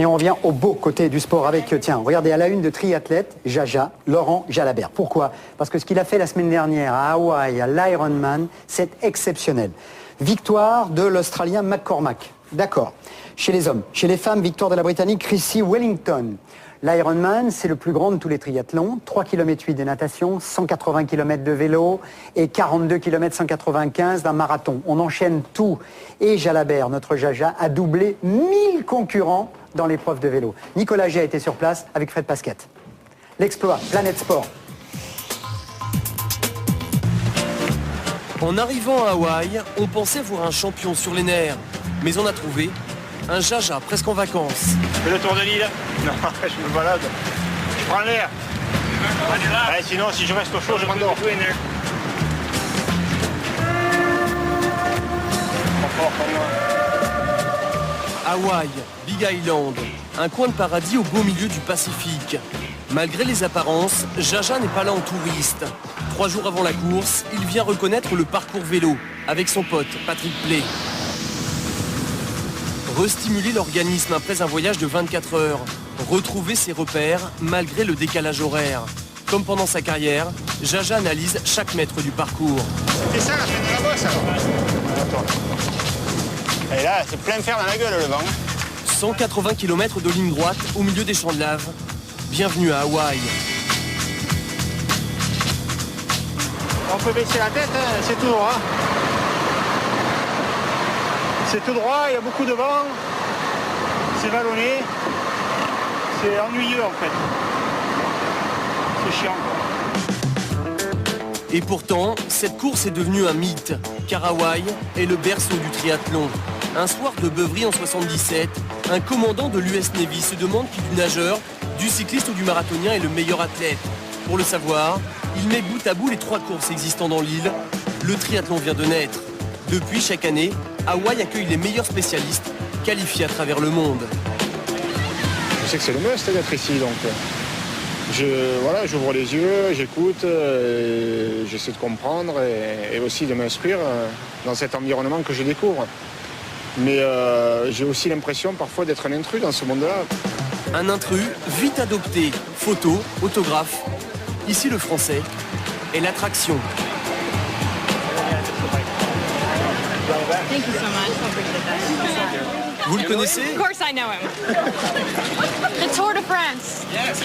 Et on revient au beau côté du sport avec, tiens, regardez, à la une de triathlète, Jaja, Laurent Jalabert. Pourquoi? Parce que ce qu'il a fait la semaine dernière à Hawaï, à l'Ironman, c'est exceptionnel. Victoire de l'Australien McCormack. D'accord. Chez les hommes. Chez les femmes, victoire de la Britannique Chrissy Wellington. L'Ironman, c'est le plus grand de tous les triathlons. 3,8 km de natation, 180 km de vélo et 42 km 195 d'un marathon. On enchaîne tout. Et Jalabert, notre Jaja, a doublé 1000 concurrents dans l'épreuve de vélo. Nicolas G a été sur place avec Fred Pasquette. L'exploit, Planète Sport. En arrivant à Hawaï, on pensait voir un champion sur les nerfs. Mais on a trouvé un Jaja presque en vacances. Le tour de l'île? Non, je me balade. Je prends l'air. Ouais, sinon, si je reste au chaud, je m'endors. Hawaï, Big Island, un coin de paradis au beau milieu du Pacifique. Malgré les apparences, Jaja n'est pas là en touriste. 3 jours avant la course, il vient reconnaître le parcours vélo avec son pote Patrick Play. Restimuler l'organisme après un voyage de 24 heures. Retrouver ses repères malgré le décalage horaire. Comme pendant sa carrière, Jaja analyse chaque mètre du parcours. C'est ça la chaîne de la bosse alors? Attends. Et là, c'est plein fer dans la gueule le vent. 180 km de ligne droite au milieu des champs de lave. Bienvenue à Hawaï. On peut baisser la tête, hein, c'est tout droit. C'est tout droit, il y a beaucoup de vent. C'est vallonné. C'est ennuyeux en fait. C'est chiant quoi. Et pourtant, cette course est devenue un mythe, car Hawaï est le berceau du triathlon. Un soir de beuverie en 77, un commandant de l'US Navy se demande qui du nageur, du cycliste ou du marathonien est le meilleur athlète. Pour le savoir, il met bout à bout les 3 courses existant dans l'île. Le triathlon vient de naître. Depuis, chaque année, Hawaï accueille les meilleurs spécialistes qualifiés à travers le monde. Je sais que c'est le must d'être ici, donc j'ouvre les yeux, j'écoute, j'essaie de comprendre et aussi de m'instruire dans cet environnement que je découvre. Mais j'ai aussi l'impression parfois d'être un intrus dans ce monde-là. Un intrus vite adopté, photo, autographe. Ici, le français est l'attraction. Thank you so much. I appreciate that. Vous le connaissez? Of course I know him. The Tour de France. Yes.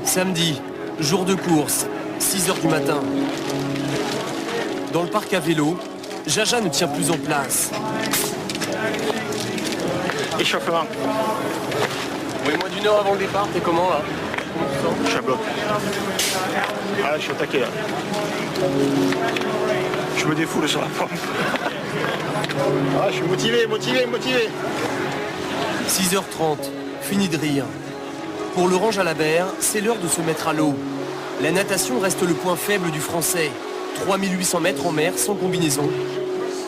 Samedi, jour de course, 6h du matin. Dans le parc à vélo, Jaja ne tient plus en place. Échauffement. Oui, moins d'1 heure avant le départ, t'es comment là? Je suis à bloc. Ah, je suis attaqué là. Je me défoule sur la pompe. Ah, je suis motivé. 6h30, fini de rire. Pour Laurent Jalabert, c'est l'heure de se mettre à l'eau. La natation reste le point faible du français. 3800 mètres en mer sans combinaison.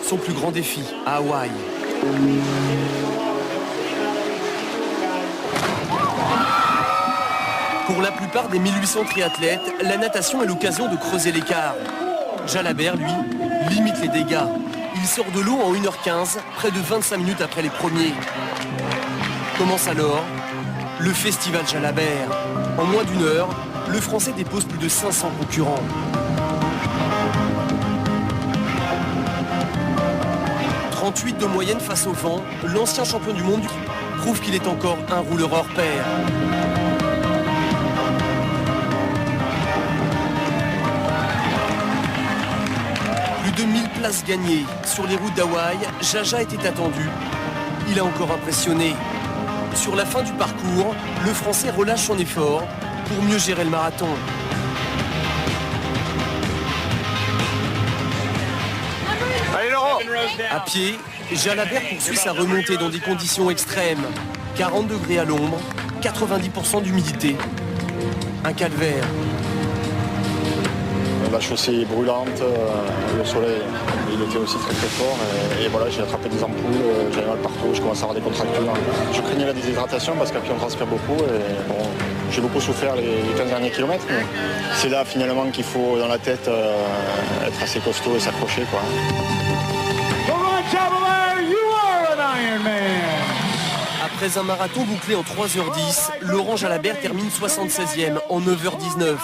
Son plus grand défi à Hawaï. Pour la plupart des 1800 triathlètes, la natation est l'occasion de creuser l'écart. Jalabert, lui, limite les dégâts. Il sort de l'eau en 1h15, près de 25 minutes après les premiers. Commence alors le festival Jalabert. En moins d'1 heure, le Français dépose plus de 500 concurrents. « 38 de moyenne face au vent, l'ancien champion du monde prouve qu'il est encore un rouleur hors pair. Plus de 1000 places gagnées. Sur les routes d'Hawaï, Jaja était attendu. Il a encore impressionné. Sur la fin du parcours, le Français relâche son effort pour mieux gérer le marathon. Allez Laurent! À pied, Jalabert poursuit sa remontée dans des conditions extrêmes. 40 degrés à l'ombre, 90% d'humidité. Un calvaire. La chaussée est brûlante, le soleil il était aussi très très fort et voilà, j'ai attrapé des ampoules, j'avais mal partout, je commençais à avoir des contractures. Je craignais la déshydratation parce qu'à pied on transpire beaucoup et bon, j'ai beaucoup souffert les 15 derniers kilomètres. Mais c'est là finalement qu'il faut dans la tête être assez costaud et s'accrocher quoi. Après Après un marathon bouclé en 3h10, Laurent Jalabert termine 76e en 9h19.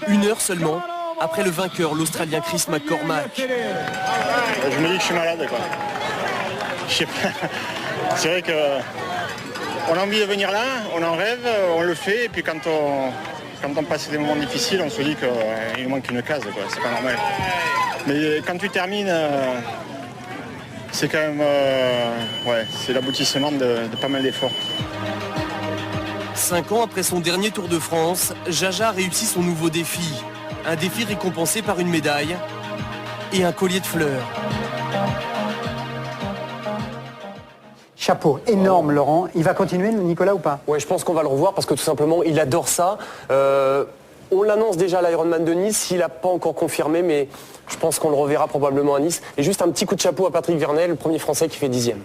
1 heure seulement après le vainqueur, l'Australien Chris McCormack. Je me dis que je suis malade, quoi. Je sais pas. C'est vrai qu'on a envie de venir là, on en rêve, on le fait, et puis quand on passe des moments difficiles, on se dit qu'il nous manque une case, quoi. C'est pas normal. Mais quand tu termines, c'est quand même c'est l'aboutissement de pas mal d'efforts. 5 ans après son dernier Tour de France, Jaja a réussi son nouveau défi. Un défi récompensé par une médaille et un collier de fleurs. Chapeau, énorme Laurent. Il va continuer Nicolas ou pas? Ouais, je pense qu'on va le revoir parce que tout simplement, il adore ça. On l'annonce déjà à l'Ironman de Nice, il n'a pas encore confirmé, mais je pense qu'on le reverra probablement à Nice. Et juste un petit coup de chapeau à Patrick Vernet, le premier Français qui fait 10e.